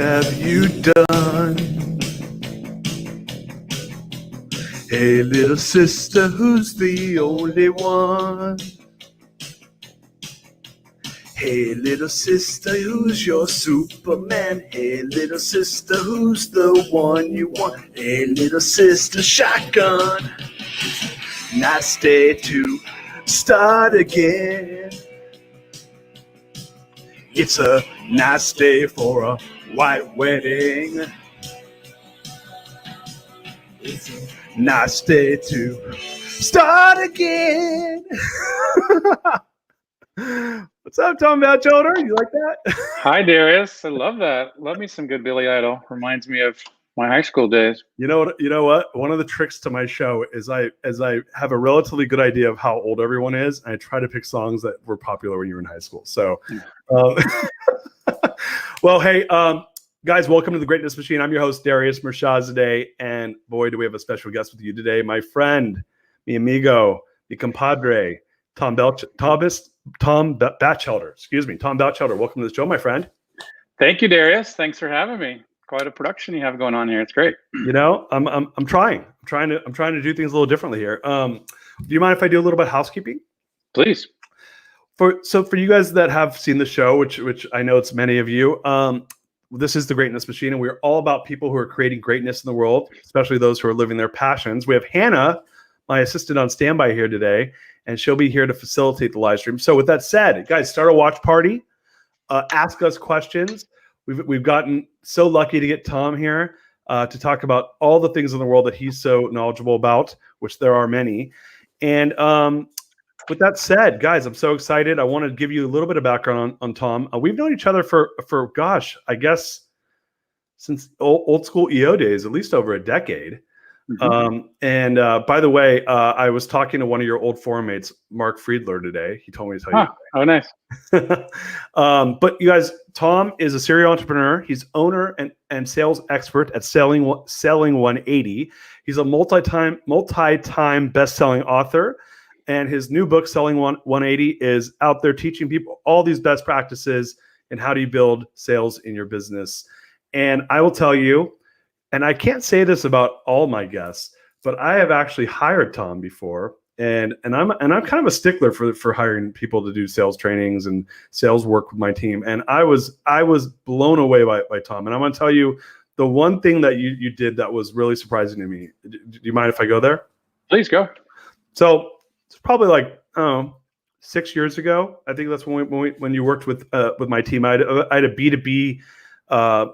Have you done? Hey, little sister, who's the only one? Hey, little sister, who's your Superman? Hey, little sister, who's the one you want? Hey, little sister, shotgun. Nice day to start again. It's a nice day for a white wedding. It's a nice day to start again. What's up, Tom Batchelder? You like that? Hi, Darius. I love that. Love me some good Billy Idol. Reminds me of my high school days. You know what? One of the tricks to my show is I have a relatively good idea of how old everyone is, and I try to pick songs that were popular when you were in high school. So, well, hey, guys, welcome to the Greatness Machine. I'm your host, Darius Mirshahzadeh, and boy, do we have a special guest with you today. My friend, mi amigo, mi compadre, Tom Batchelder. Excuse me, Tom Batchelder. Welcome to the show, my friend. Thank you, Darius. Thanks for having me. Quite a production you have going on here. It's great. You know, I'm trying to do things a little differently here. Do you mind if I do a little bit of housekeeping? Please. For you guys that have seen the show, which I know it's many of you, this is the Greatness Machine, and we're all about people who are creating greatness in the world, especially those who are living their passions. We have Hannah, my assistant, on standby here today, and she'll be here to facilitate the live stream. So with that said, guys, start a watch party. Ask us questions. We've gotten so lucky to get Tom here to talk about all the things in the world that he's so knowledgeable about, which there are many. And with that said, guys, I'm so excited. I want to give you a little bit of background on Tom. We've known each other for gosh, I guess since old school EO days, at least over a decade. Mm-hmm. By the way, I was talking to one of your old forum mates, Mark Friedler, today. He told me to tell you. Oh, nice. But you guys, Tom is a serial entrepreneur. He's owner and sales expert at Selling 180. He's a multi-time best-selling author. And his new book, Selling 180, is out there teaching people all these best practices and how do you build sales in your business. And I will tell you, and I can't say this about all my guests, but I have actually hired Tom before, and I'm kind of a stickler for hiring people to do sales trainings and sales work with my team. And I was blown away by Tom. And I'm going to tell you the one thing that you did that was really surprising to me. Do you mind if I go there? Please go. So it's probably like 6 years ago. I think that's when you worked with my team. I had a B2B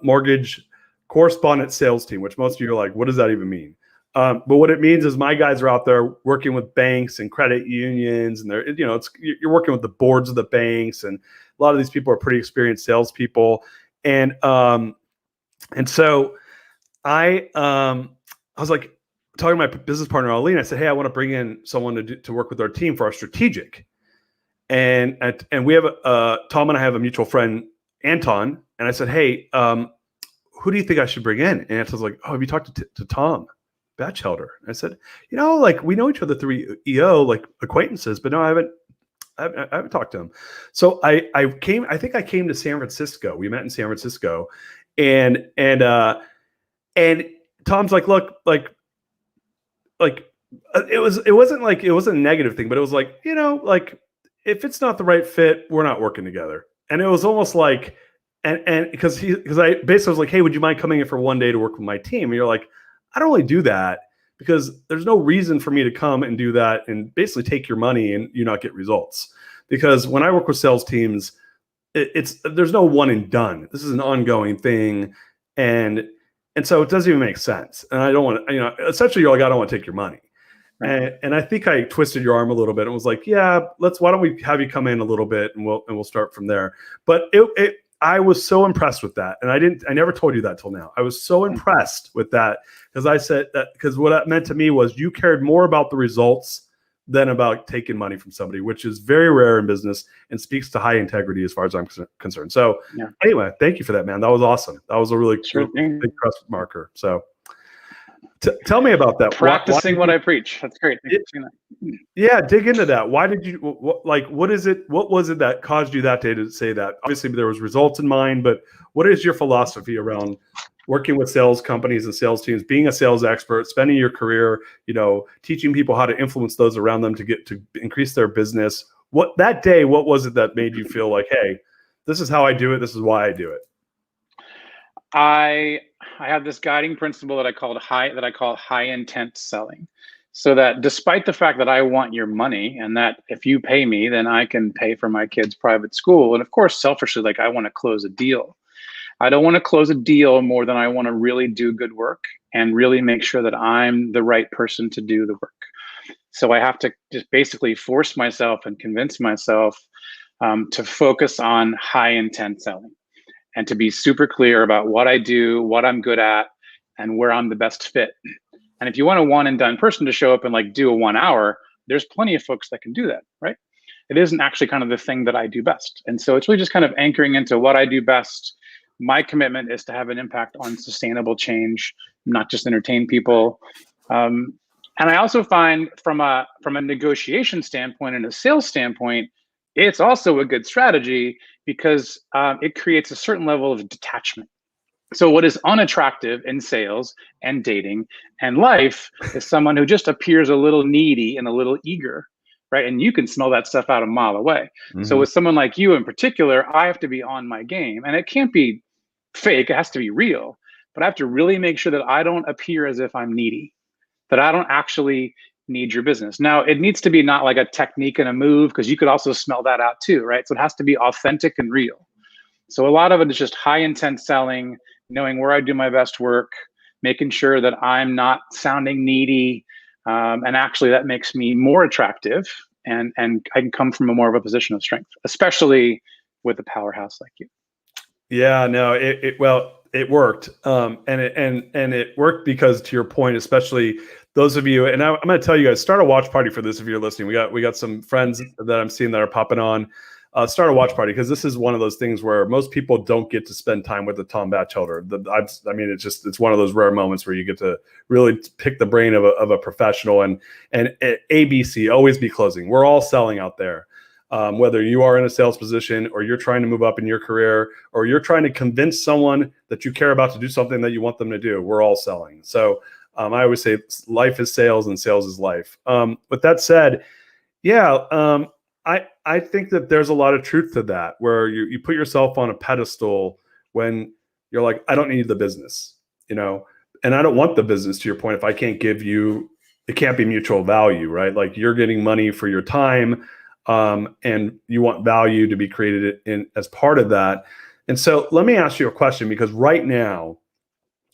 mortgage correspondent sales team, which most of you are like, what does that even mean? But what it means is my guys are out there working with banks and credit unions, and you're working with the boards of the banks, and a lot of these people are pretty experienced salespeople. And so I was like talking to my business partner Aline. I said, hey, I want to bring in someone to work with our team for our strategic. And we have Tom and I have a mutual friend, Anton, and I said, hey, who do you think I should bring in? And Anton's like, oh, have you talked to Tom Batchelder? I said, like we know each other through EO, like acquaintances, but no, I haven't talked to him. So I think I came to San Francisco. We met in San Francisco, and Tom's like, look, it wasn't a negative thing, but it was like, like if it's not the right fit, we're not working together. And it was almost like, and because I basically was like, hey, would you mind coming in for one day to work with my team? And you're like, I don't really do that because there's no reason for me to come and do that and basically take your money and you not get results. Because when I work with sales teams, there's no one and done. This is an ongoing thing, and so it doesn't even make sense. And I don't want to, essentially you're like, I don't want to take your money. Right. And I think I twisted your arm a little bit and was like, yeah, why don't we have you come in a little bit and we'll start from there. But I was so impressed with that. And I never told you that till now. I was so impressed with that because I said that because what that meant to me was you cared more about the results than about taking money from somebody, which is very rare in business and speaks to high integrity as far as I'm concerned. So anyway, thank you for that, man. That was awesome. That was a really big trust marker. So Tell me about that. Practicing what I preach. That's great. Yeah, dig into that. Why did you what is it? What was it that caused you that day to say that? Obviously, there was results in mind, but what is your philosophy around working with sales companies and sales teams, being a sales expert, spending your career, teaching people how to influence those around them to increase their business? What that day? What was it that made you feel like, hey, this is how I do it. This is why I do it. I have this guiding principle that I call high intent selling. So that despite the fact that I want your money and that if you pay me, then I can pay for my kids' private school. And of course, selfishly, like I want to close a deal. I don't want to close a deal more than I want to really do good work and really make sure that I'm the right person to do the work. So I have to just basically force myself and convince myself to focus on high intent selling and to be super clear about what I do, what I'm good at, and where I'm the best fit. And if you want a one and done person to show up and like do a 1 hour, there's plenty of folks that can do that, right? It isn't actually kind of the thing that I do best. And so it's really just kind of anchoring into what I do best. My commitment is to have an impact on sustainable change, not just entertain people. And I also find from a negotiation standpoint and a sales standpoint, it's also a good strategy because it creates a certain level of detachment. So what is unattractive in sales and dating and life is someone who just appears a little needy and a little eager, right? And you can smell that stuff out a mile away. Mm-hmm. So with someone like you in particular, I have to be on my game, and it can't be fake. It has to be real, but I have to really make sure that I don't appear as if I'm needy, that I don't actually need your business. Now, it needs to be not like a technique and a move, because you could also smell that out too, right? So it has to be authentic and real. So a lot of it is just high intent selling, knowing where I do my best work, making sure that I'm not sounding needy. And actually that makes me more attractive, and I can come from more of a position of strength, especially with a powerhouse like you. Yeah, no, it worked. And it worked because, to your point, especially those of you, and I'm going to tell you guys, start a watch party for this if you're listening. We got some friends that I'm seeing that are popping on. Start a watch party, because this is one of those things where most people don't get to spend time with the Tom Batchelder. I mean, it's one of those rare moments where you get to really pick the brain of a professional. And ABC, always be closing. We're all selling out there. Whether you are in a sales position, or you're trying to move up in your career, or you're trying to convince someone that you care about to do something that you want them to do, we're all selling. So I always say life is sales and sales is life. With that said, yeah, I think that there's a lot of truth to that, where you put yourself on a pedestal when you're like, I don't need the business, and I don't want the business, to your point, if I can't give you, it can't be mutual value, right? Like, you're getting money for your time, and you want value to be created in as part of that. And so let me ask you a question, because right now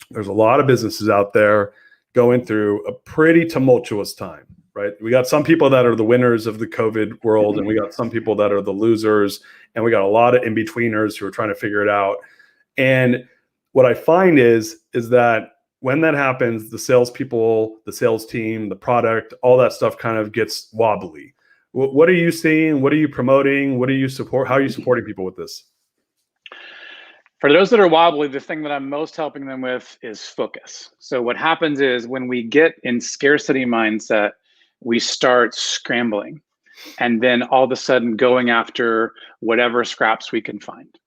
there's a lot of businesses out there going through a pretty tumultuous time. Right. We got some people that are the winners of the COVID world, and we got some people that are the losers, and we got a lot of in-betweeners who are trying to figure it out. And what I find is that when that happens, the salespeople, the sales team, the product, all that stuff kind of gets wobbly. What are you seeing? What are you promoting? What do you support? How are you supporting people with this? For those that are wobbly, the thing that I'm most helping them with is focus. So what happens is, when we get in scarcity mindset, we start scrambling, and then all of a sudden going after whatever scraps we can find.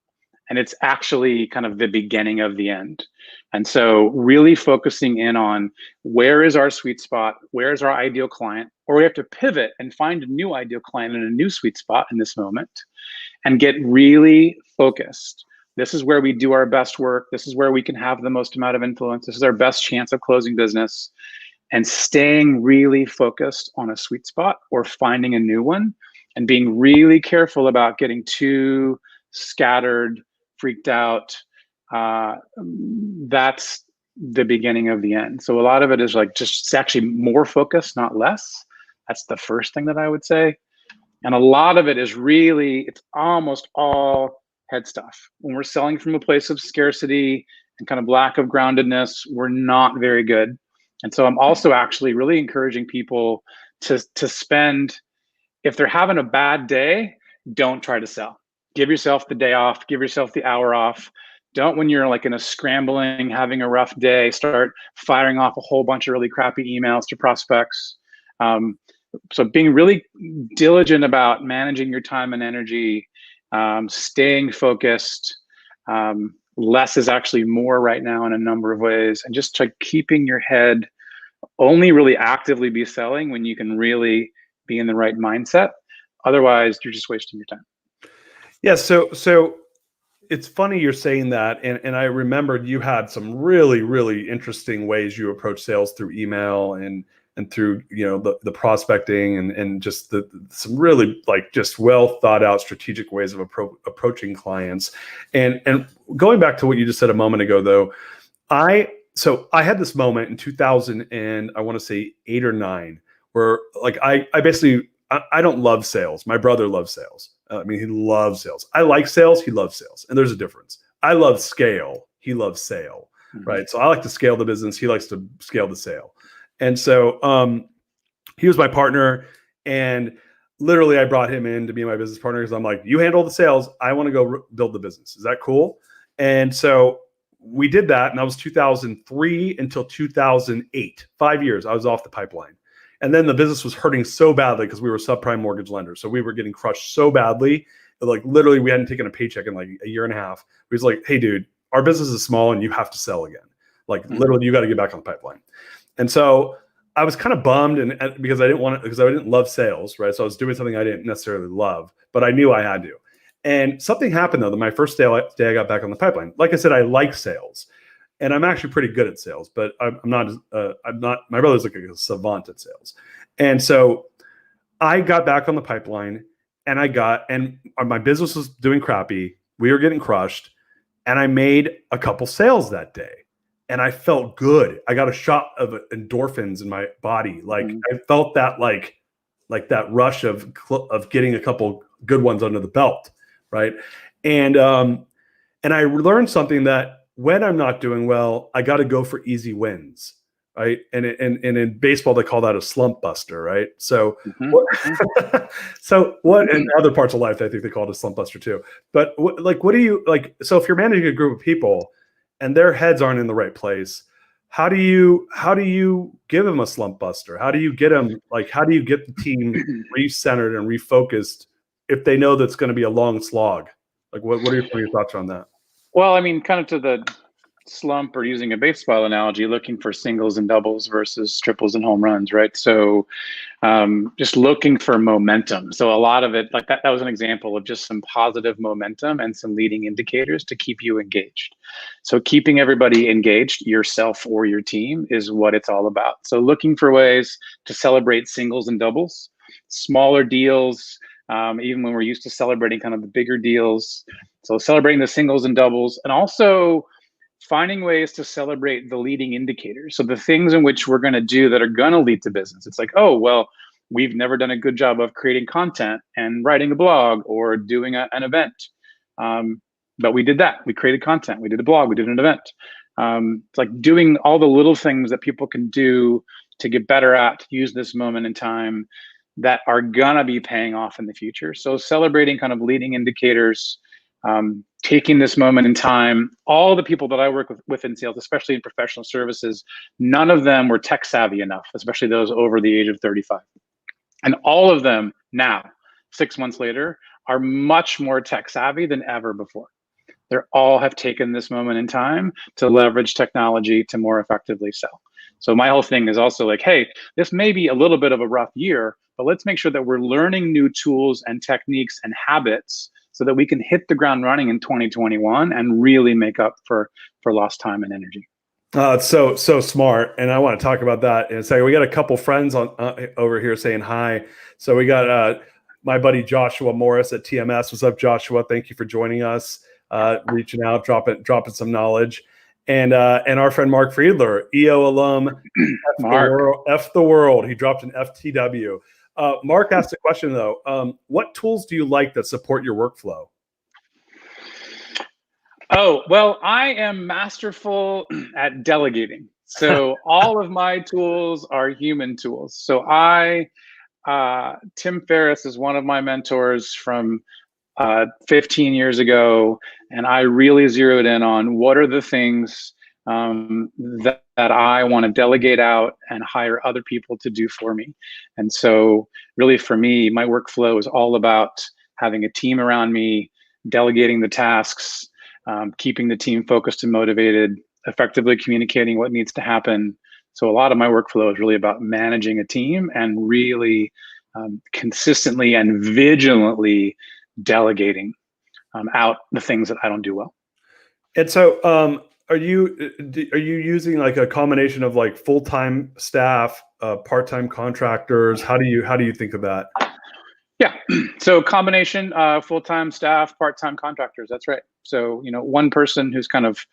And it's actually kind of the beginning of the end. And so really focusing in on, where is our sweet spot? Where is our ideal client? Or we have to pivot and find a new ideal client and a new sweet spot in this moment, and get really focused. This is where we do our best work. This is where we can have the most amount of influence. This is our best chance of closing business. And staying really focused on a sweet spot, or finding a new one, and being really careful about getting too scattered, freaked out. That's the beginning of the end. So a lot of it is like just actually more focus, not less. That's the first thing that I would say. And a lot of it is really, it's almost all head stuff. When we're selling from a place of scarcity and kind of lack of groundedness, we're not very good. And so I'm also actually really encouraging people to spend, if they're having a bad day, don't try to sell. Give yourself the day off, give yourself the hour off. Don't, when you're like in a scrambling, having a rough day, start firing off a whole bunch of really crappy emails to prospects. So being really diligent about managing your time and energy, staying focused. Less is actually more right now in a number of ways, and just like keeping your head, only really actively be selling when you can really be in the right mindset. Otherwise, you're just wasting your time. Yeah. So it's funny you're saying that, and I remembered you had some really, really interesting ways you approach sales through email and through, you know, the prospecting and just some really like just well thought out strategic ways of approaching clients. And going back to what you just said a moment ago, though, I had this moment in 2000 and I want to say 8 or 9 where like I basically I don't love sales. My brother loves sales. I mean, he loves sales. I like sales. He loves sales. And there's a difference. I love scale. He loves sale, right? So I like to scale the business. He likes to scale the sale. And so he was my partner. And literally I brought him in to be my business partner because I'm like, you handle the sales. I want to go build the business. Is that cool? And so we did that. And that was 2003 until 2008, 5 years. I was off the pipeline. And then the business was hurting so badly because we were subprime mortgage lenders. So we were getting crushed so badly that like literally we hadn't taken a paycheck in like a year and a half. We was like, hey, dude, our business is small and you have to sell again. Like literally you got to get back on the pipeline. And so I was kind of bummed and because I didn't love sales, right? So I was doing something I didn't necessarily love, but I knew I had to. And something happened though, that my first day I got back on the pipeline. Like I said, I like sales. And I'm actually pretty good at sales, but I'm not, my brother's like a savant at sales. And so I got back on the pipeline and my business was doing crappy. We were getting crushed and I made a couple sales that day and I felt good. I got a shot of endorphins in my body. Like I felt that like that rush of getting a couple good ones under the belt. Right. And I learned something that, when I'm not doing well, I got to go for easy wins, right? And in baseball they call that a slump buster, right? So, what in other parts of life I think they call it a slump buster too. But what do you like? So if you're managing a group of people and their heads aren't in the right place, how do you give them a slump buster? How do you get them how do you get the team recentered and refocused if they know that's going to be a long slog? Like what are your thoughts on that? Well, I mean, kind of to the slump, or using a baseball analogy, looking for singles and doubles versus triples and home runs, right? So just looking for momentum. So a lot of it, like that was an example of just some positive momentum and some leading indicators to keep you engaged. So keeping everybody engaged, yourself or your team, is what it's all about. So looking for ways to celebrate singles and doubles, smaller deals, even when we're used to celebrating kind of the bigger deals. So celebrating the singles and doubles, and also finding ways to celebrate the leading indicators. So the things in which we're going to do that are going to lead to business. It's like, oh, well, we've never done a good job of creating content and writing a blog or doing an event. But we did that. We created content. We did a blog. We did an event. It's like doing all the little things that people can do to get better at, use this moment in time, that are going to be paying off in the future. So celebrating kind of leading indicators, taking this moment in time. All the people that I work with in sales, especially in professional services, none of them were tech savvy enough, especially those over the age of 35. And all of them now, 6 months later, are much more tech savvy than ever before. They all have taken this moment in time to leverage technology to more effectively sell. So my whole thing is also like, hey, this may be a little bit of a rough year, but let's make sure that we're learning new tools and techniques and habits so that we can hit the ground running in 2021 and really make up for lost time and energy. It's so smart, and I want to talk about that in a second. We got a couple friends on over here saying hi. So we got my buddy Joshua Morris at TMS. What's up, Joshua? Thank you for joining us, reaching out, dropping some knowledge, and our friend Mark Friedler, EO alum, F the world. He dropped an FTW. Mark asked a question though. What tools do you like that support your workflow? Oh, well, I am masterful at delegating. So all of my tools are human tools. So Tim Ferriss is one of my mentors from 15 years ago, and I really zeroed in on what are the things that I want to delegate out and hire other people to do for me. And so really for me, my workflow is all about having a team around me, delegating the tasks, keeping the team focused and motivated, effectively communicating what needs to happen. So a lot of my workflow is really about managing a team and really consistently and vigilantly delegating out the things that I don't do well. And so, are you using like a combination of like full-time staff, part-time contractors? How do you think of that? Yeah, so combination, full-time staff, part-time contractors. That's right. So one person who's kind of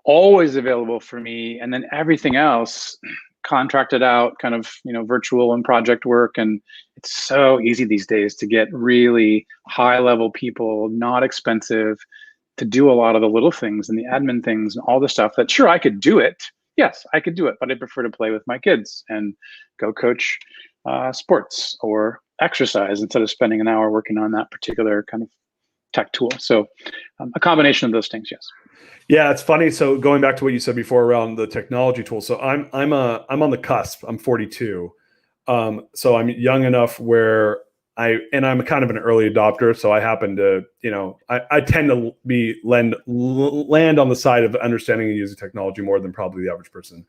always available for me, and then everything else contracted out, kind of virtual and project work. And it's so easy these days to get really high-level people, not expensive, to do a lot of the little things and the admin things and all the stuff that, sure, I could do it. Yes, I could do it, but I prefer to play with my kids and go coach sports or exercise instead of spending an hour working on that particular kind of tech tool. So a combination of those things, yes. Yeah, it's funny. So going back to what you said before around the technology tools. So I'm on the cusp. I'm 42. So I'm young enough where I'm kind of an early adopter. So I happen to, I tend to land on the side of understanding and using technology more than probably the average person.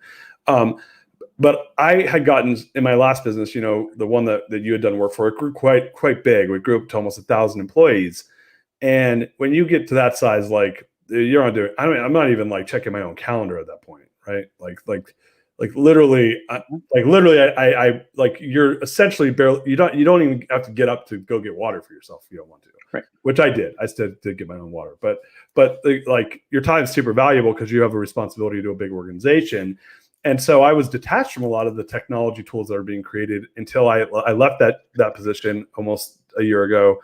But I had gotten in my last business, the one that you had done work for, it grew quite big. We grew up to almost 1,000 employees. And when you get to that size, like you're not doing, I'm not even like checking my own calendar at that point. Right. Like literally, I you're essentially barely, you don't even have to get up to go get water for yourself if you don't want to, right? Which I did. I still did get my own water, but like your time is super valuable because you have a responsibility to a big organization. And so I was detached from a lot of the technology tools that are being created until I left that position almost a year ago.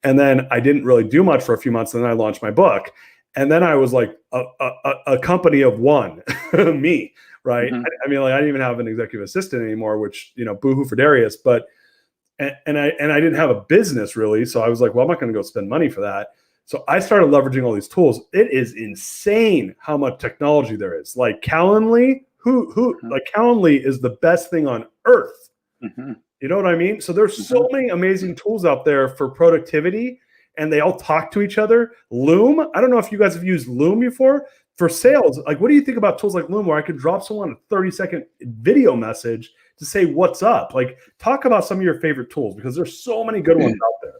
And then I didn't really do much for a few months. And then I launched my book. And then I was like a company of one, me, right? Mm-hmm. I mean, like I didn't even have an executive assistant anymore, which, boohoo for Darius. But and I didn't have a business really. So I was like, well, I'm not going to go spend money for that. So I started leveraging all these tools. It is insane how much technology there is. Like Calendly, like Calendly is the best thing on earth. Mm-hmm. You know what I mean? So there's so many amazing tools out there for productivity, and they all talk to each other. Loom, I don't know if you guys have used Loom before for sales. Like, what do you think about tools like Loom where I could drop someone a 30-second video message to say what's up? Like, talk about some of your favorite tools because there's so many good ones out there.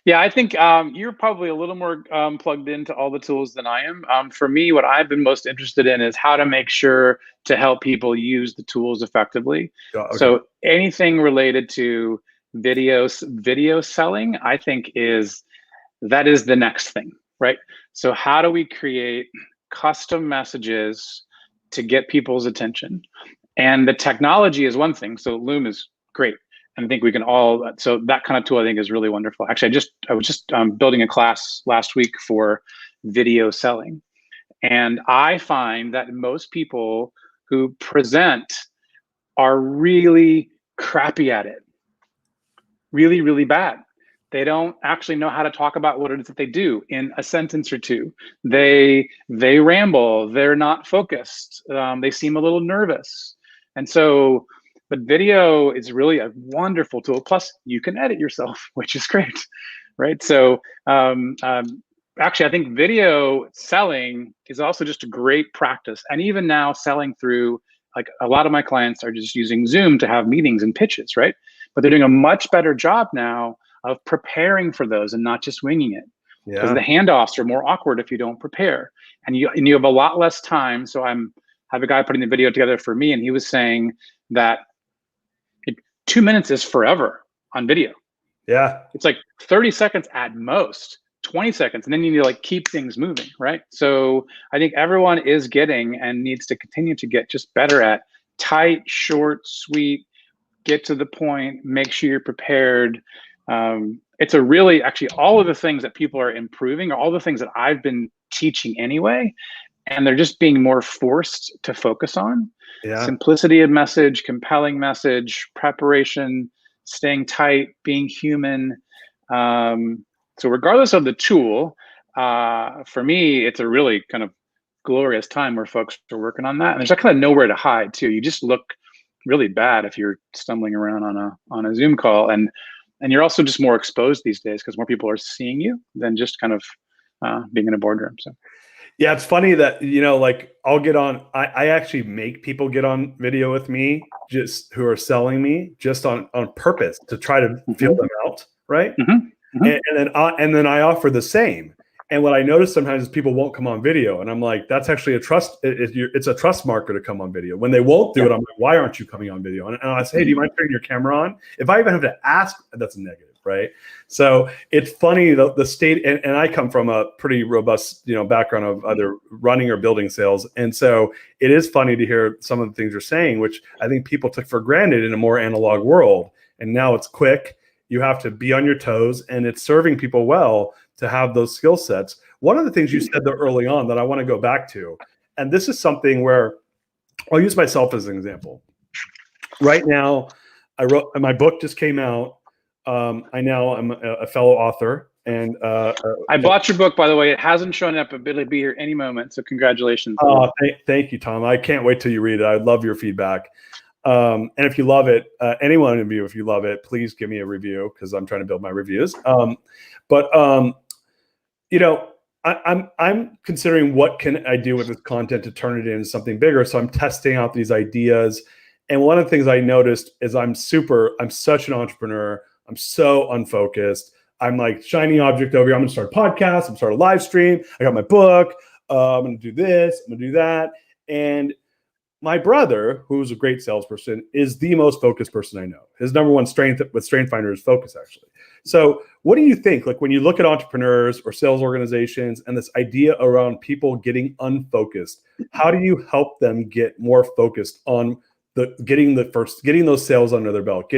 Yeah, I think you're probably a little more plugged into all the tools than I am. For me, what I've been most interested in is how to make sure to help people use the tools effectively. Okay. So anything related to video selling, I think that is the next thing, right? So how do we create custom messages to get people's attention? And the technology is one thing. So Loom is great. And I think we can all, so that kind of tool I think is really wonderful. Actually, I was just building a class last week for video selling. And I find that most people who present are really crappy at it. Really, really bad. They don't actually know how to talk about what it is that they do in a sentence or two. They ramble, they're not focused. They seem a little nervous. And so, but video is really a wonderful tool. Plus, you can edit yourself, which is great, right? So actually, I think video selling is also just a great practice. And even now, selling through, like a lot of my clients are just using Zoom to have meetings and pitches, right? But they're doing a much better job now of preparing for those and not just winging it. Because the handoffs are more awkward if you don't prepare. And you have a lot less time. So I have a guy putting the video together for me, and he was saying that 2 minutes is forever on video. Yeah. It's like 30 seconds at most, 20 seconds. And then you need to like keep things moving, right? So I think everyone is getting and needs to continue to get just better at tight, short, sweet, get to the point, make sure you're prepared. It's a really, actually all of the things that people are improving are all the things that I've been teaching anyway. And they're just being more forced to focus on. Yeah. Simplicity of message, compelling message, preparation, staying tight, being human, So regardless of the tool, for me, it's a really kind of glorious time where folks are working on that. And there's kind of nowhere to hide too. You just look really bad if you're stumbling around on a Zoom call. And you're also just more exposed these days because more people are seeing you than just kind of being in a boardroom. So. Yeah, it's funny that, like I'll get on, I actually make people get on video with me just who are selling me just on purpose to try to feel them out. Right. And then I offer the same. And what I notice sometimes is people won't come on video, and I'm like, that's actually it's a trust marker to come on video. When they won't do it, I'm like, why aren't you coming on video? And I say, hey, do you mind turning your camera on? If I even have to ask, that's a negative, right? So it's funny the state, and I come from a pretty robust, background of either running or building sales, and so it is funny to hear some of the things you're saying, which I think people took for granted in a more analog world, and now it's quick. You have to be on your toes, and it's serving people well to have those skill sets. One of the things you said there early on that I want to go back to, and this is something where I'll use myself as an example. Right now, my book just came out. I'm a fellow author, and I bought your book, by the way. It hasn't shown up, but it'll be here any moment. So congratulations. Thank you, Tom. I can't wait till you read it. I love your feedback. And if you love it, any one of you, if you love it, please give me a review because I'm trying to build my reviews. I'm considering what can I do with this content to turn it into something bigger. So I'm testing out these ideas. And one of the things I noticed is I'm such an entrepreneur. I'm so unfocused. I'm like shiny object over here. I'm going to start a podcast. I'm going to start a live stream. I got my book. I'm going to do this. I'm going to do that. And my brother, who's a great salesperson, is the most focused person I know. His number one strength with Strength Finder is focus, actually. So what do you think, like when you look at entrepreneurs or sales organizations and this idea around people getting unfocused, how do you help them get more focused on getting those sales under their belt,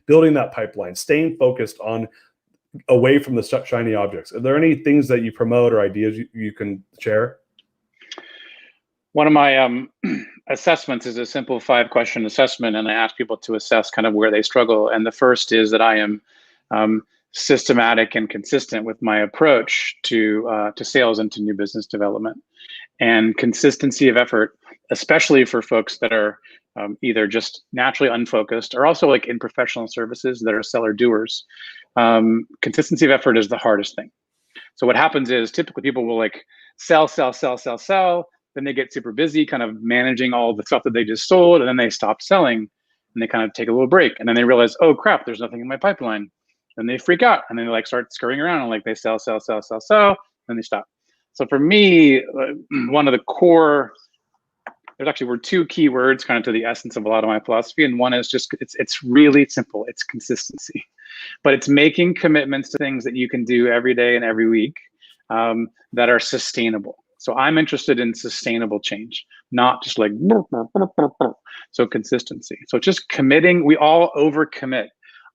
building that pipeline, staying focused on away from the shiny objects? Are there any things that you promote or ideas you can share? One of my assessments is a simple 5-question assessment, and I ask people to assess kind of where they struggle. And the first is that I am systematic and consistent with my approach to sales and to new business development, and consistency of effort, especially for folks that are either just naturally unfocused or also like in professional services that are seller doers. Consistency of effort is the hardest thing. So what happens is typically people will like sell. Then they get super busy kind of managing all the stuff that they just sold, and then they stop selling and they kind of take a little break, and then they realize, oh crap, there's nothing in my pipeline. Then they freak out and then they like start scurrying around and like they sell, then they stop. So for me, one of the core, were 2 key words kind of to the essence of a lot of my philosophy. And one is just, it's really simple. It's consistency, but it's making commitments to things that you can do every day and every week that are sustainable. So I'm interested in sustainable change, not just like, so consistency. So just committing, we all overcommit.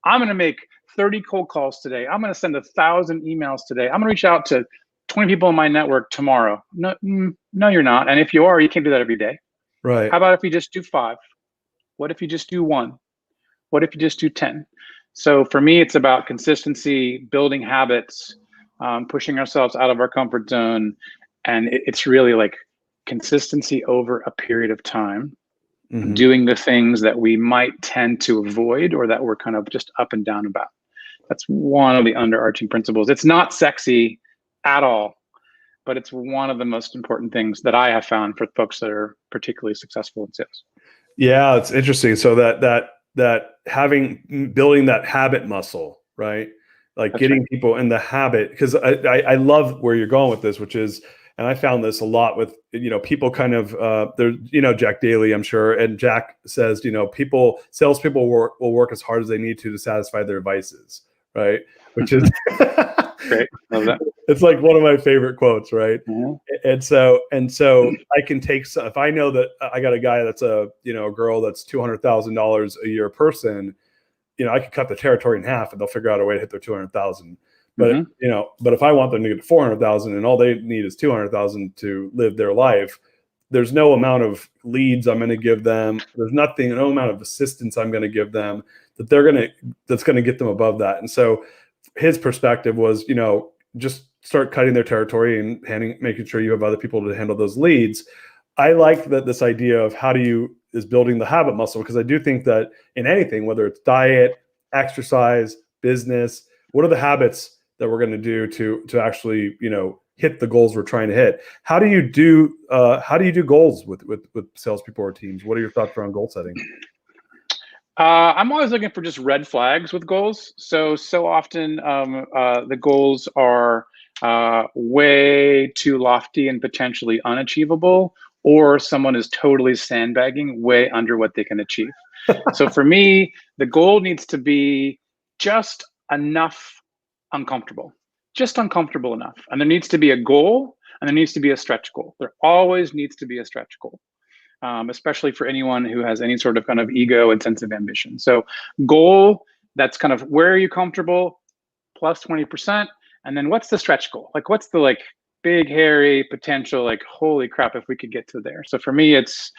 I'm going to make 30 cold calls today. I'm going to send 1,000 emails today. I'm going to reach out to 20 people in my network tomorrow. No, you're not. And if you are, you can't do that every day. Right. How about if you just do 5? What if you just do 1? What if you just do 10? So for me, it's about consistency, building habits, pushing ourselves out of our comfort zone. And it's really like consistency over a period of time, doing the things that we might tend to avoid or that we're kind of just up and down about. That's one of the underarching principles. It's not sexy at all, but it's one of the most important things that I have found for folks that are particularly successful in sales. Yeah, it's interesting. So that building that habit muscle, right? Like that's getting people in the habit, because I love where you're going with this, which is, and I found this a lot with, people kind of, there's, Jack Daly, I'm sure. And Jack says, salespeople will work as hard as they need to satisfy their vices, right? Which is great. Love that. It's like one of my favorite quotes, right? Mm-hmm. And so I can take, if I know that I got a guy that's a girl that's $200,000 a year person, I could cut the territory in half and they'll figure out a way to hit their 200,000. But, but if I want them to get to 400,000 and all they need is 200,000 to live their life, there's no amount of leads I'm going to give them. There's no amount of assistance I'm going to give them that's going to get them above that. And so his perspective was, just start cutting their territory and making sure you have other people to handle those leads. I like this idea of is building the habit muscle, because I do think that in anything, whether it's diet, exercise, business, what are the habits that we're going to do to actually, hit the goals we're trying to hit? How do you do goals with salespeople or teams? What are your thoughts around goal setting? I'm always looking for just red flags with goals. So often the goals are way too lofty and potentially unachievable, or someone is totally sandbagging way under what they can achieve. So for me, the goal needs to be just enough uncomfortable, just uncomfortable enough. And there needs to be a goal, and there needs to be a stretch goal. There always needs to be a stretch goal. Especially for anyone who has any sort of kind of ego and sense of ambition. So goal, that's kind of where are you comfortable, plus 20%. And then what's the stretch goal? Like what's the big, hairy potential, holy crap, if we could get to there. So for me, it's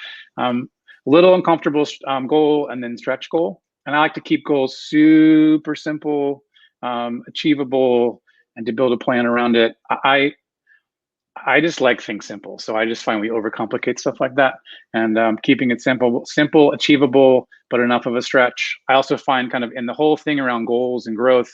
little uncomfortable goal and then stretch goal. And I like to keep goals super simple, achievable, and to build a plan around it. I just like things simple. So I just find we overcomplicate stuff like that, and keeping it simple, achievable, but enough of a stretch. I also find kind of in the whole thing around goals and growth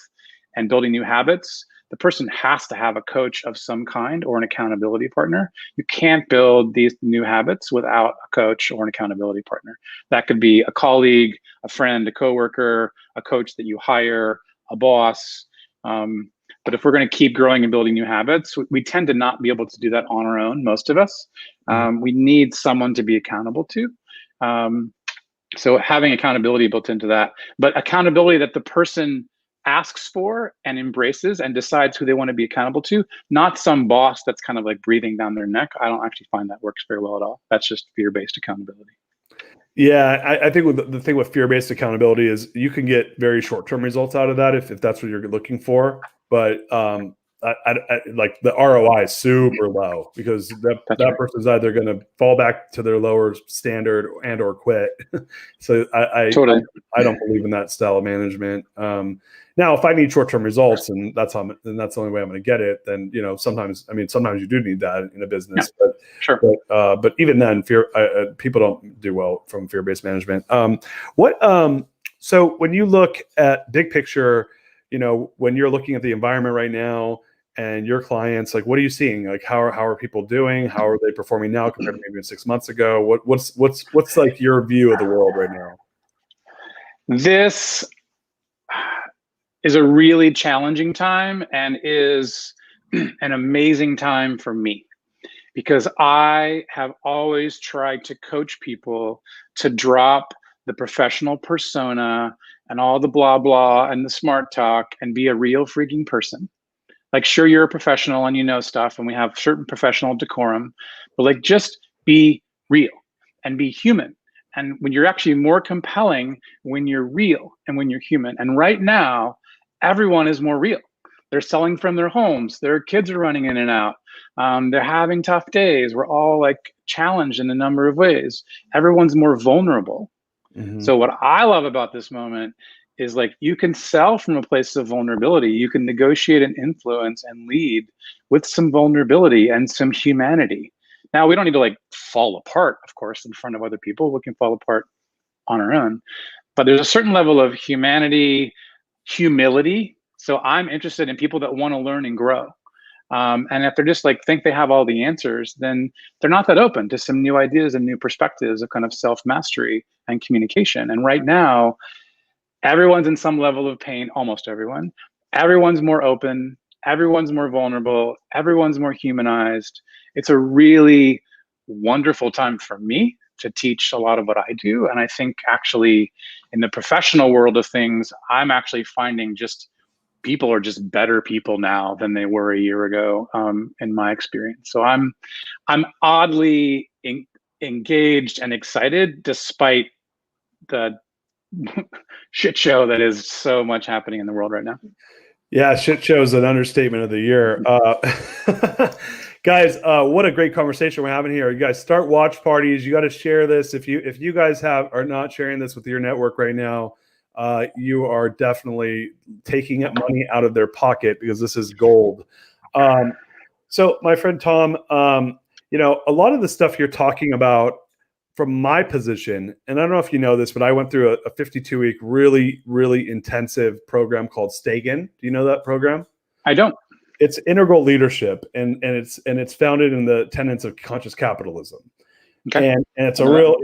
and building new habits, the person has to have a coach of some kind or an accountability partner. You can't build these new habits without a coach or an accountability partner. That could be a colleague, a friend, a coworker, a coach that you hire, a boss. But if we're going to keep growing and building new habits, we tend to not be able to do that on our own, most of us. We need someone to be accountable to. So having accountability built into that, but accountability that the person asks for and embraces and decides who they want to be accountable to, not some boss that's kind of breathing down their neck. I don't actually find that works very well at all. That's just fear-based accountability. Yeah, I think the thing with fear-based accountability is you can get very short-term results out of that if that's what you're looking for. But I like the ROI is super low, because that person's either going to fall back to their lower standard and or quit. So I don't believe in that style of management. Now, if I need short-term results and that's the only way I'm going to get it, then sometimes you do need that in a business. Yeah, but sure. But even then, people don't do well from fear-based management. So when you look at big picture, when you're looking at the environment right now and your clients, what are you seeing? How are people doing? How are they performing now compared to maybe 6 months ago? What's your view of the world right now? This is a really challenging time and is an amazing time for me, because I have always tried to coach people to drop the professional persona and all the blah, blah, and the smart talk and be a real freaking person. Sure, you're a professional and you know stuff, and we have certain professional decorum, but just be real and be human. And when you're actually more compelling when you're real and when you're human. And right now, everyone is more real. They're selling from their homes. Their kids are running in and out. They're having tough days. We're all challenged in a number of ways. Everyone's more vulnerable. Mm-hmm. So what I love about this moment is you can sell from a place of vulnerability. You can negotiate and influence and lead with some vulnerability and some humanity. Now, we don't need to fall apart, of course, in front of other people. We can fall apart on our own. But there's a certain level of humanity, humility. So I'm interested in people that want to learn and grow. And if they're just think they have all the answers, then they're not that open to some new ideas and new perspectives of kind of self-mastery and communication. And right now, everyone's in some level of pain, almost everyone. Everyone's more open. Everyone's more vulnerable. Everyone's more humanized. It's a really wonderful time for me to teach a lot of what I do. And I think actually in the professional world of things, I'm actually finding just people are just better people now than they were a year ago, in my experience. So I'm oddly engaged and excited despite the shit show that is so much happening in the world right now. Yeah, shit show is an understatement of the year. Guys, what a great conversation we're having here. You guys start watch parties. You got to share this. If you guys are not sharing this with your network right now, you are definitely taking money out of their pocket, because this is gold. So my friend Tom, a lot of the stuff you're talking about from my position, and I don't know if you know this, but I went through a 52-week, really, really intensive program called Stagen. Do you know that program? I don't. It's integral leadership, and it's founded in the tenets of conscious capitalism. Okay. And it's a real,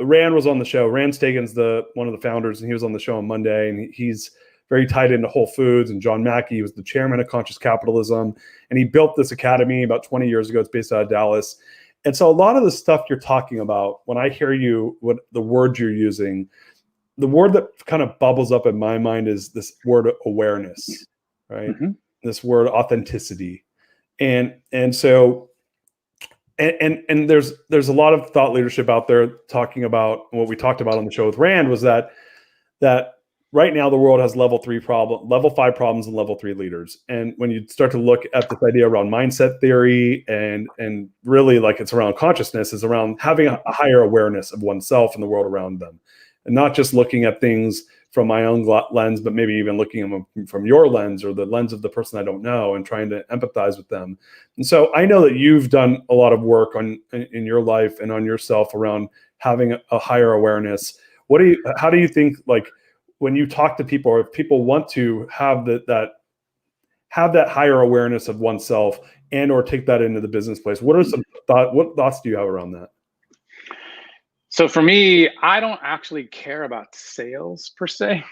Rand was on the show. Rand Stagen's one of the founders, and he was on the show on Monday, and he's very tied into Whole Foods. And John Mackey was the chairman of Conscious Capitalism, and he built this academy about 20 years ago. It's based out of Dallas. And so a lot of the stuff you're talking about, when I hear you, what the word you're using, the word that kind of bubbles up in my mind is this word awareness, right? Mm-hmm. This word authenticity. And so there's a lot of thought leadership out there talking about what we talked about on the show with Rand, was that right now the world has level 5 problems, and level 3 leaders. And when you start to look at this idea around mindset theory and really, like, it's around consciousness, is around having a higher awareness of oneself and the world around them, and not just looking at things from my own lens, but maybe even looking at them from your lens or the lens of the person I don't know, and trying to empathize with them. And so I know that you've done a lot of work in your life and on yourself around having a higher awareness. How do you think, like, when you talk to people, or if people want to have that higher awareness of oneself and or take that into the business place, what thoughts do you have around that? So for me, I don't actually care about sales per se.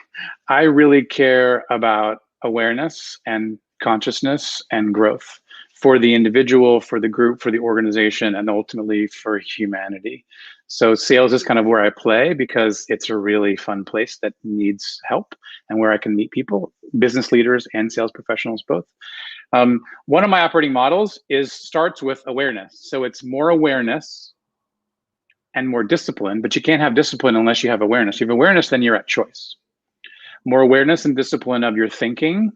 I really care about awareness and consciousness and growth for the individual, for the group, for the organization, and ultimately for humanity. So sales is kind of where I play, because it's a really fun place that needs help, and where I can meet people, business leaders and sales professionals both. One of my operating models starts with awareness. So it's more awareness and more discipline, but you can't have discipline unless you have awareness. You have awareness, then you're at choice. More awareness and discipline of your thinking,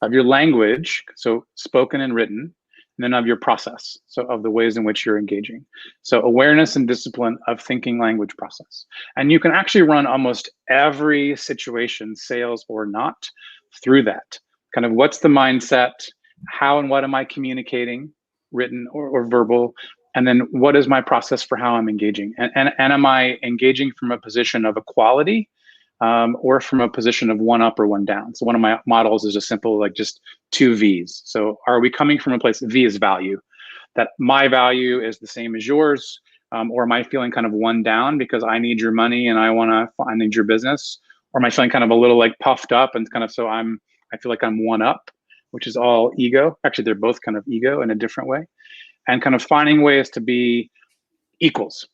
of your language, so spoken and written, and then of your process, so of the ways in which you're engaging. So awareness and discipline of thinking, language, process. And you can actually run almost every situation, sales or not, through that. Kind of, what's the mindset? How and what am I communicating, written or verbal? And then what is my process for how I'm engaging? And am I engaging from a position of equality, or from a position of one up or one down? So one of my models is just simple, like just 2 V's. So are we coming from a place, V is value, that my value is the same as yours, or am I feeling kind of one down because I need your money and I need your business? Or am I feeling kind of a little like puffed up and kind of, so I feel like I'm one up, which is all ego. Actually, they're both kind of ego in a different way. And kind of finding ways to be equals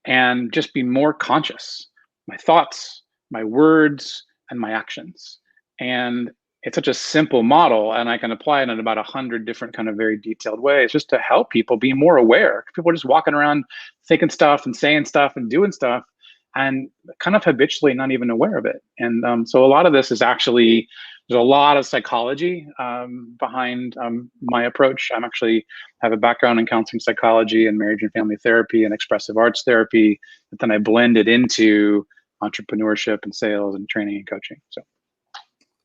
and just be more conscious, my thoughts, my words, and my actions. And it's such a simple model, and I can apply it in about 100 different kind of very detailed ways, just to help people be more aware. People are just walking around thinking stuff and saying stuff and doing stuff, and kind of habitually not even aware of it. And so a lot of this is actually, there's a lot of psychology behind my approach. I'm actually have a background in counseling psychology and marriage and family therapy and expressive arts therapy, but then I blend it into entrepreneurship and sales and training and coaching. So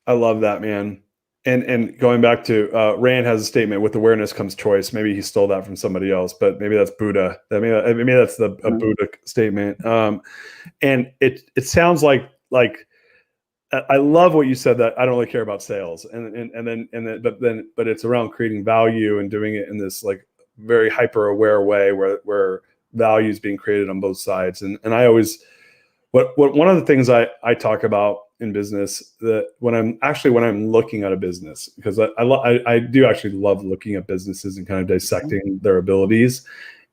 I love that, man. And going back to Rand has a statement, with awareness comes choice. Maybe he stole that from somebody else, but maybe that's Buddha. Maybe that's a Buddha statement. And it sounds like I love what you said, that I don't really care about sales, but it's around creating value and doing it in this like very hyper aware way where value is being created on both sides. And I always, one of the things I talk about in business, that when I'm looking at a business, because I do actually love looking at businesses and kind of dissecting their abilities.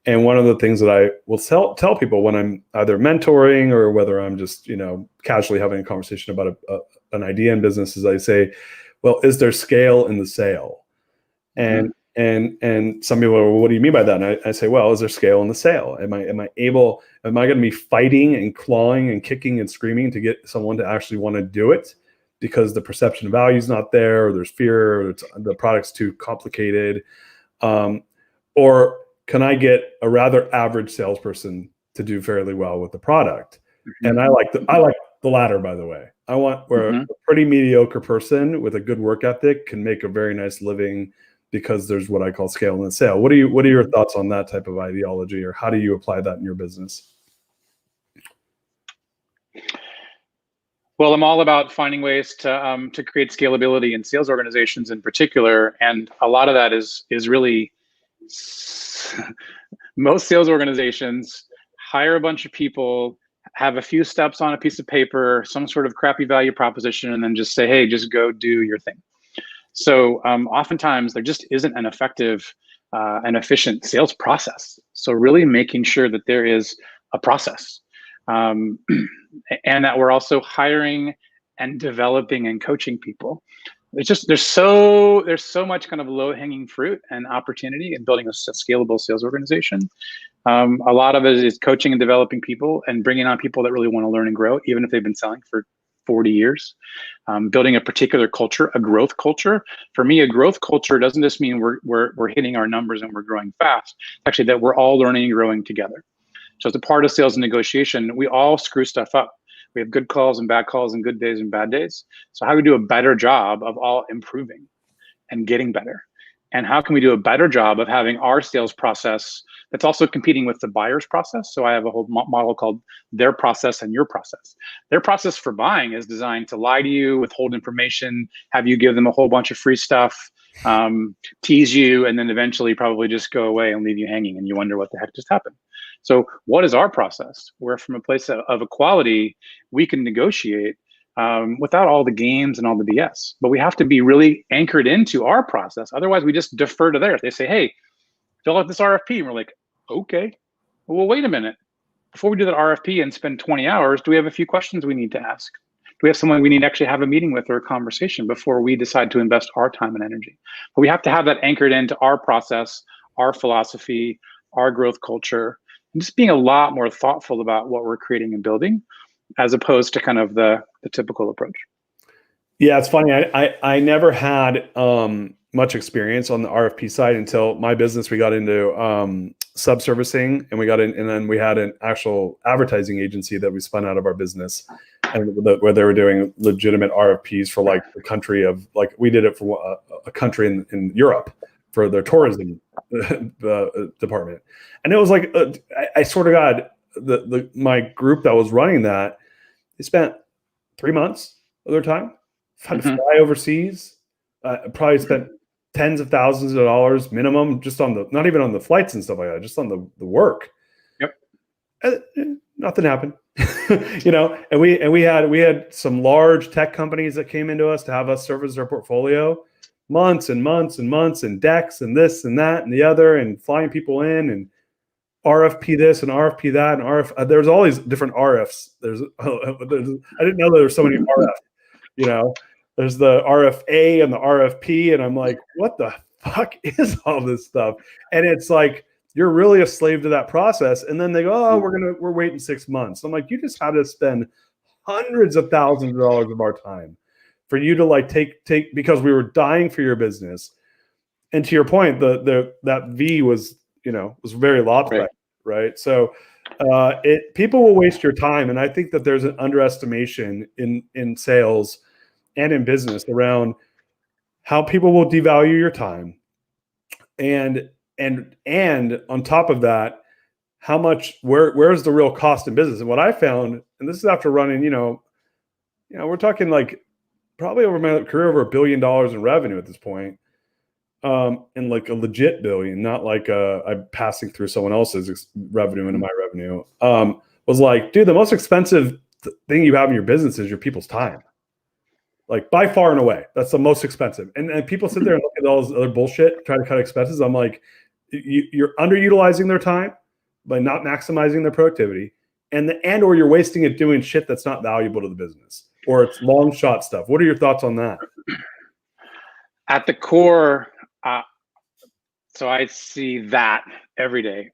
And one of the things that I will tell people when I'm either mentoring or whether I'm just, casually having a conversation about an idea in business, is I say, well, is there scale in the sale? And some people are, well, what do you mean by that? And I say, well, is there scale in the sale? Am I going to be fighting and clawing and kicking and screaming to get someone to actually want to do it because the perception of value is not there, or there's fear, or the product's too complicated? Or can I get a rather average salesperson to do fairly well with the product? And I like the latter, by the way. I want where a pretty mediocre person with a good work ethic can make a very nice living because there's what I call scale in the sale. What are your thoughts on that type of ideology, or how do you apply that in your business? Well, I'm all about finding ways to create scalability in sales organizations in particular, and a lot of that is really most sales organizations hire a bunch of people, have a few steps on a piece of paper, some sort of crappy value proposition, and then just say, hey, just go do your thing. So oftentimes there just isn't an effective and efficient sales process. So really making sure that there is a process, and that we're also hiring and developing and coaching people. There's so much kind of low hanging fruit and opportunity in building a scalable sales organization. A lot of it is coaching and developing people and bringing on people that really want to learn and grow, even if they've been selling for 40 years. Building a particular culture, a growth culture. For me, a growth culture doesn't just mean we're hitting our numbers and we're growing fast. Actually, that we're all learning and growing together. So as a part of sales and negotiation, we all screw stuff up. We have good calls and bad calls and good days and bad days. So how do we do a better job of all improving and getting better? And how can we do a better job of having our sales process that's also competing with the buyer's process? So I have a whole model called their process and your process. Their process for buying is designed to lie to you, withhold information, have you give them a whole bunch of free stuff, tease you, and then eventually probably just go away and leave you hanging and you wonder what the heck just happened. So what is our process? Where from a place of equality, we can negotiate without all the games and all the BS. But we have to be really anchored into our process. Otherwise, we just defer to theirs. They say, hey, fill out this RFP. And we're like, okay, well, wait a minute. Before we do that RFP and spend 20 hours, do we have a few questions we need to ask? Do we have someone we need to actually have a meeting with or a conversation before we decide to invest our time and energy? But we have to have that anchored into our process, our philosophy, our growth culture, and just being a lot more thoughtful about what we're creating and building, as opposed to kind of the typical approach. Yeah, it's funny. I never had much experience on the RFP side until my business. We got into subservicing, and we got in, and then we had an actual advertising agency that we spun out of our business, and where they were doing legitimate RFPs for like the country of, like, we did it for a country in Europe for their tourism department, and it was like I sort of got my group that was running that. They spent 3 months of their time, had to fly overseas, probably spent tens of thousands of dollars minimum just on the, not even on the flights and stuff like that, just on the work. Yep. Nothing happened. And we had some large tech companies that came into us to have us service their portfolio, months and months and months, and decks and this and that and the other, and flying people in and RFP this and RFP that and there's all these different RFs. I didn't know there were so many RFs. There's the RFA and the RFP, and I'm like, what the fuck is all this stuff? And it's like, you're really a slave to that process. And then they go, oh, we're waiting 6 months. I'm like, you just had to spend hundreds of thousands of dollars of our time for you to like take because we were dying for your business. And to your point, that V was very lopsided, right? So people will waste your time, and I think that there's an underestimation in sales and in business around how people will devalue your time, and on top of that, how much where's the real cost in business. And what I found, and this is after running, we're talking like probably over my career over $1 billion in revenue at this point, and like a legit billion, not like I'm passing through someone else's revenue into my revenue. Was like, dude, the most expensive thing you have in your business is your people's time. Like by far and away, that's the most expensive. And people sit there and look at all this other bullshit, try to cut expenses. I'm like, you're underutilizing their time by not maximizing their productivity, or you're wasting it doing shit that's not valuable to the business, or it's long shot stuff. What are your thoughts on that? At the core, so I see that every day.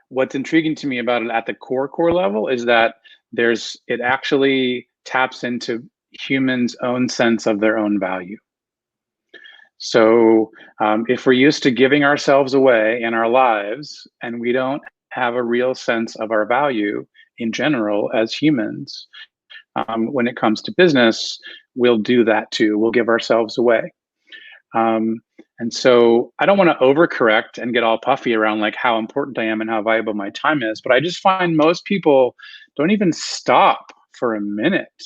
What's intriguing to me about it at the core level is that it actually taps into humans' own sense of their own value. So if we're used to giving ourselves away in our lives and we don't have a real sense of our value, in general as humans, when it comes to business, we'll do that too. We'll give ourselves away. And so I don't want to overcorrect and get all puffy around like how important I am and how valuable my time is, but I just find most people don't even stop for a minute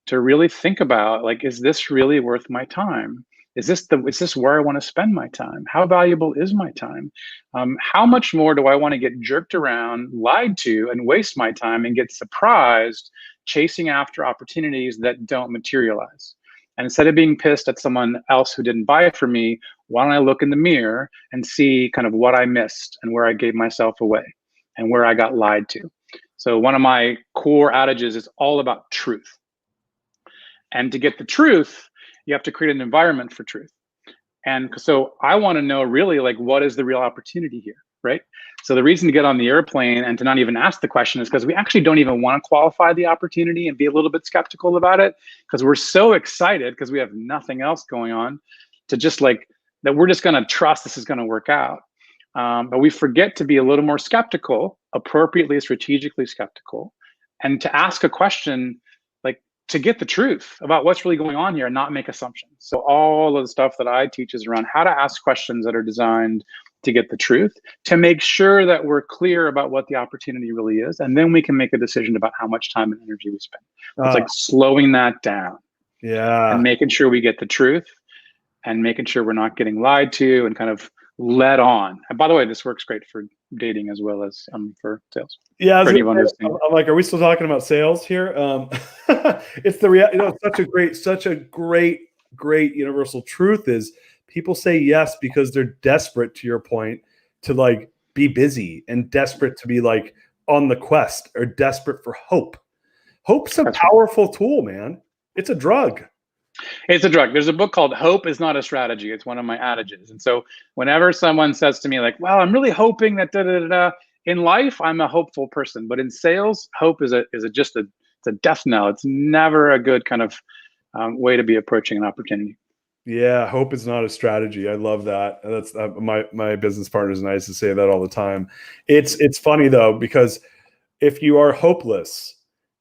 to really think about, like, is this really worth my time? Is this where I want to spend my time? How valuable is my time? How much more do I want to get jerked around, lied to, and waste my time and get surprised chasing after opportunities that don't materialize? And instead of being pissed at someone else who didn't buy it for me, why don't I look in the mirror and see kind of what I missed and where I gave myself away and where I got lied to? So one of my core adages is all about truth. And to get the truth, you have to create an environment for truth. And so I want to know really, like, what is the real opportunity here, right? So the reason to get on the airplane and to not even ask the question is because we actually don't even want to qualify the opportunity and be a little bit skeptical about it, because we're so excited because we have nothing else going on to just like that we're just going to trust this is going to work out. But we forget to be a little more skeptical, appropriately, strategically skeptical, and to ask a question to get the truth about what's really going on here and not make assumptions. So all of the stuff that I teach is around how to ask questions that are designed to get the truth, to make sure that we're clear about what the opportunity really is. And then we can make a decision about how much time and energy we spend. It's like slowing that down. Yeah. And making sure we get the truth and making sure we're not getting lied to and kind of led on. And by the way, this works great for dating as well as for sales. Yeah, I'm like, are we still talking about sales here? It's such a great universal truth is people say yes because they're desperate, to your point, to like be busy and desperate to be like on the quest or desperate for hope. Hope's a powerful tool, man. It's a drug. It's a drug. There's a book called Hope is Not a Strategy. It's one of my adages. And so whenever someone says to me like, well, I'm really hoping that in life, I'm a hopeful person, but in sales, hope is it's a death knell. It's never a good kind of way to be approaching an opportunity. Yeah, hope is not a strategy. I love that. That's my business partners and I used to say that all the time. It's funny though, because if you are hopeless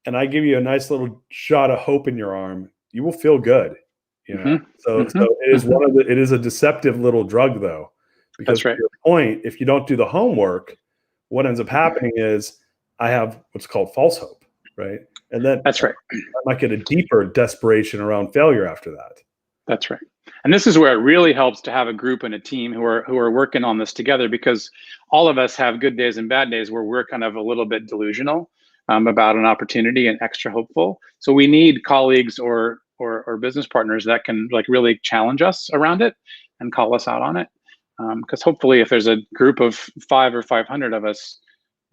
and I give you a nice little shot of hope in your arm, you will feel good, you know. So it is a deceptive little drug though, because to your point, if you don't do the homework, what ends up happening is I have what's called false hope, right? And then that's right. I might get a deeper desperation around failure after that. That's right. And this is where it really helps to have a group and a team who are working on this together, because all of us have good days and bad days where we're kind of a little bit delusional about an opportunity and extra hopeful. So we need colleagues or business partners that can like really challenge us around it and call us out on it. Because hopefully if there's a group of 5 or 500 of us,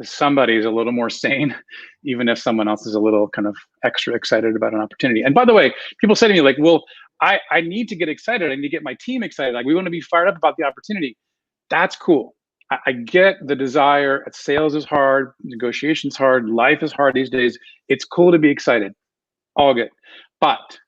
somebody's a little more sane, even if someone else is a little kind of extra excited about an opportunity. And by the way, people say to me like, well, I need to get excited. I need to get my team excited. Like we want to be fired up about the opportunity. That's cool. I get the desire. Sales is hard. Negotiation's hard. Life is hard these days. It's cool to be excited. All good. But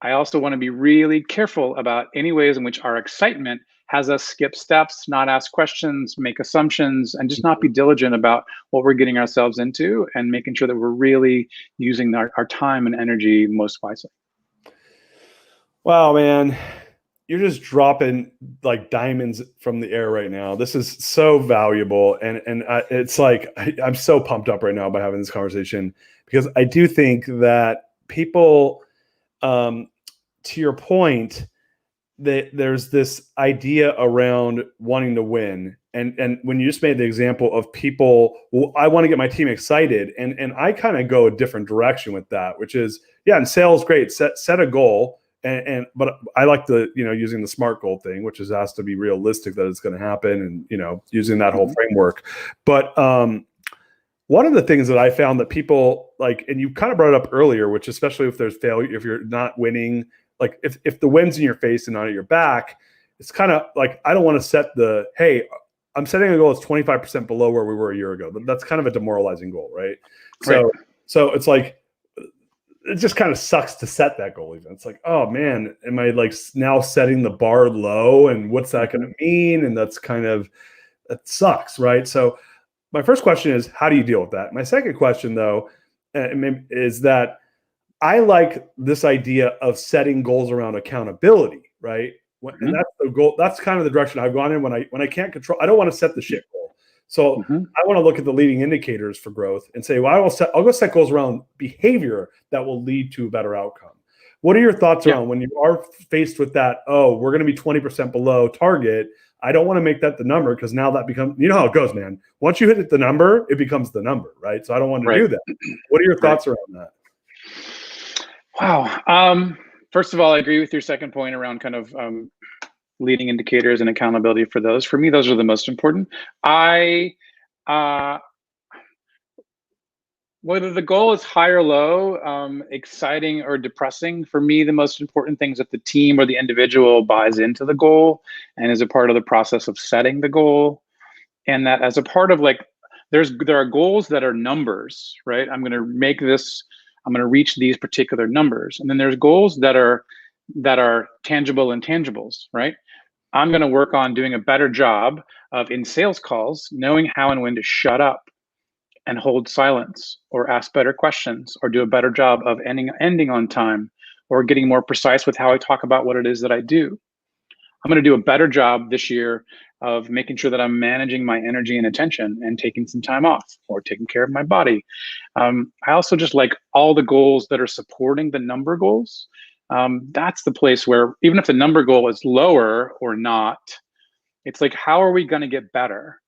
I also want to be really careful about any ways in which our excitement has us skip steps, not ask questions, make assumptions, and just not be diligent about what we're getting ourselves into and making sure that we're really using our time and energy most wisely. Wow, man. You're just dropping like diamonds from the air right now. This is so valuable. And it's like, I'm so pumped up right now by having this conversation, because I do think that people, to your point, that there's this idea around wanting to win. And when you just made the example of people, well, I want to get my team excited. And I kind of go a different direction with that, which is, yeah, in sales, great, set a goal. But I like the, using the SMART goal thing, which has to be realistic that it's going to happen, and, using that whole framework. But one of the things that I found that people like, and you kind of brought it up earlier, which especially if there's failure, if you're not winning, like if the win's in your face and not at your back, it's kind of like, I don't want to set hey, I'm setting a goal that's 25% below where we were a year ago. That's kind of a demoralizing goal, right? So it's like, it just kind of sucks to set that goal even. It's like, oh man, am I like now setting the bar low, and what's that going to mean? And that sucks, right? So my first question is, how do you deal with that? My second question, though, is that I like this idea of setting goals around accountability, right? And that's the goal. That's kind of the direction I've gone in when I can't control. I don't want to set the shit goal. So I want to look at the leading indicators for growth and say, well, I'll go set goals around behavior that will lead to a better outcome. What are your thoughts around when you are faced with that? Oh, we're going to be 20% below target. I don't want to make that the number, because now that becomes, you know how it goes, man. Once you hit the number, it becomes the number, right? So I don't want to do that. What are your thoughts around that? Wow. First of all, I agree with your second point around kind of leading indicators and accountability for those. For me, those are the most important. Whether the goal is high or low, exciting or depressing, for me, the most important thing is that the team or the individual buys into the goal and is a part of the process of setting the goal. And that as a part of, like, there are goals that are numbers, right? I'm going to reach these particular numbers. And then there's goals that are tangible intangibles, right? I'm going to work on doing a better job of, in sales calls, knowing how and when to shut up and hold silence, or ask better questions, or do a better job of ending on time, or getting more precise with how I talk about what it is that I do. I'm going to do a better job this year of making sure that I'm managing my energy and attention and taking some time off, or taking care of my body. I also just like all the goals that are supporting the number goals. That's the place where, even if the number goal is lower or not, it's like, how are we going to get better?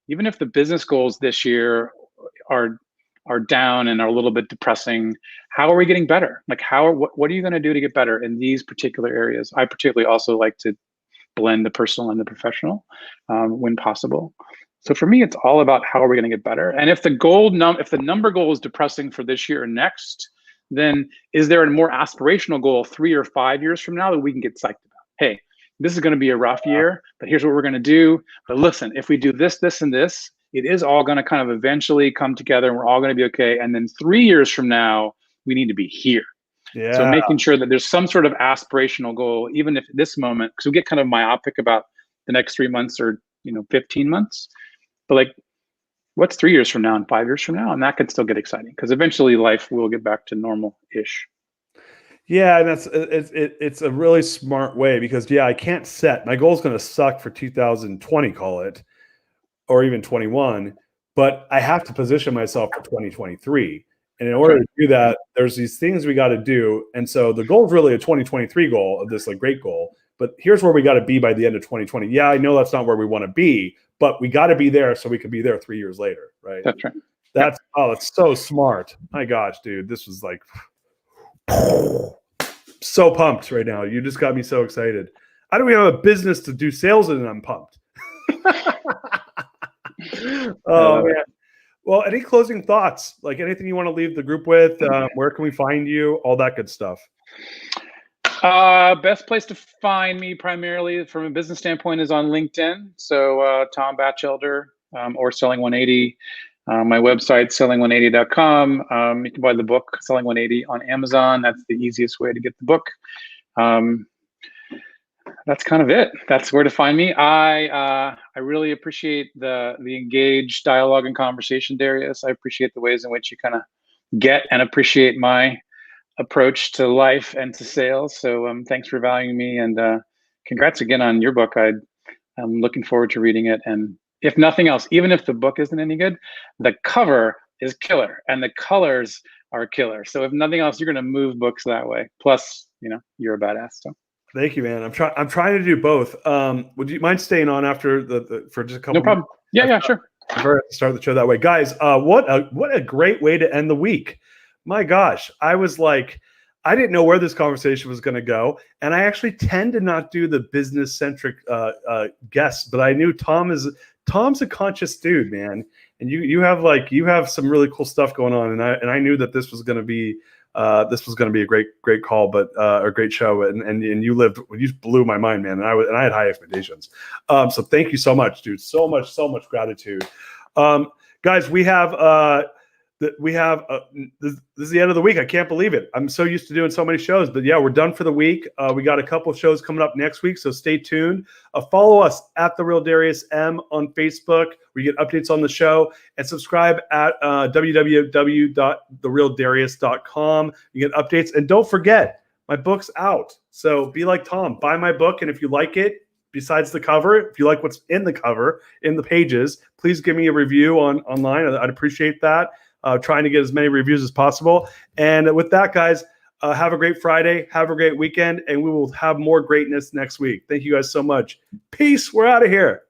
Even if the business goals this year are down and are a little bit depressing, how are we getting better? Like, what are you going to do to get better in these particular areas? I particularly also like to blend the personal and the professional when possible. So for me, it's all about how are we going to get better. And if the number goal is depressing for this year or next, then is there a more aspirational goal 3 or 5 years from now that we can get psyched about? Hey, this is going to be a rough year, but here's what we're going to do. But listen, if we do this, this, and this, it is all going to kind of eventually come together, and we're all going to be okay. And then 3 years from now, we need to be here. Yeah. So making sure that there's some sort of aspirational goal, even if this moment, because we get kind of myopic about the next 3 months or 15 months, but like, what's 3 years from now and 5 years from now? And that could still get exciting, because eventually life will get back to normal-ish. Yeah, and it's a really smart way, because I can't set my goal is going to suck for 2020, call it, or even 21, but I have to position myself for 2023. And in order to do that, there's these things we got to do. And so the goal is really a 2023 goal of this, like, great goal. But here's where we got to be by the end of 2020. Yeah, I know that's not where we want to be, but we got to be there so we can be there 3 years later, right? That's right. It's so smart. My gosh, dude, this was like so pumped right now. You just got me so excited. I don't even have a business to do sales in, and I'm pumped. Oh man. Well, any closing thoughts? Like, anything you want to leave the group with? Where can we find you? All that good stuff. Best place to find me, primarily from a business standpoint, is on LinkedIn. So Tom Batchelder, or Selling 180. My website, selling180.com. You can buy the book, Selling 180, on Amazon. That's the easiest way to get the book. That's kind of it. That's where to find me. I really appreciate the engaged dialogue and conversation, Darius. I appreciate the ways in which you kind of get and appreciate my approach to life and to sales. So thanks for valuing me, and congrats again on your book. I'm looking forward to reading it. And if nothing else, even if the book isn't any good, the cover is killer and the colors are killer. So if nothing else, you're going to move books that way. Plus, you're a badass. So. Thank you, man. I'm trying to do both. Would you mind staying on after for just a couple? No problem. Yeah, sure. I've start the show that way, guys. What a great way to end the week. My gosh, I was like, I didn't know where this conversation was going to go, and I actually tend to not do the business centric guests, but I knew Tom's a conscious dude, man, and you have some really cool stuff going on, and I knew that this was going to be. This was going to be a great call, but a great show, and you blew my mind, man. And I had high expectations. So thank you so much, dude. So much gratitude, guys. We have we have this is the end of the week. I can't believe it. I'm so used to doing so many shows, but yeah, we're done for the week. We got a couple of shows coming up next week, so stay tuned. Follow us at The Real Darius M on Facebook, where you get updates on the show, and subscribe at www.therealdarius.com. You get updates, and don't forget, my book's out. So be like Tom, buy my book, and if you like it, besides the cover, if you like what's in the cover, in the pages, please give me a review online. I'd appreciate that. Trying to get as many reviews as possible. And with that, guys, have a great Friday. Have a great weekend. And we will have more greatness next week. Thank you guys so much. Peace. We're out of here.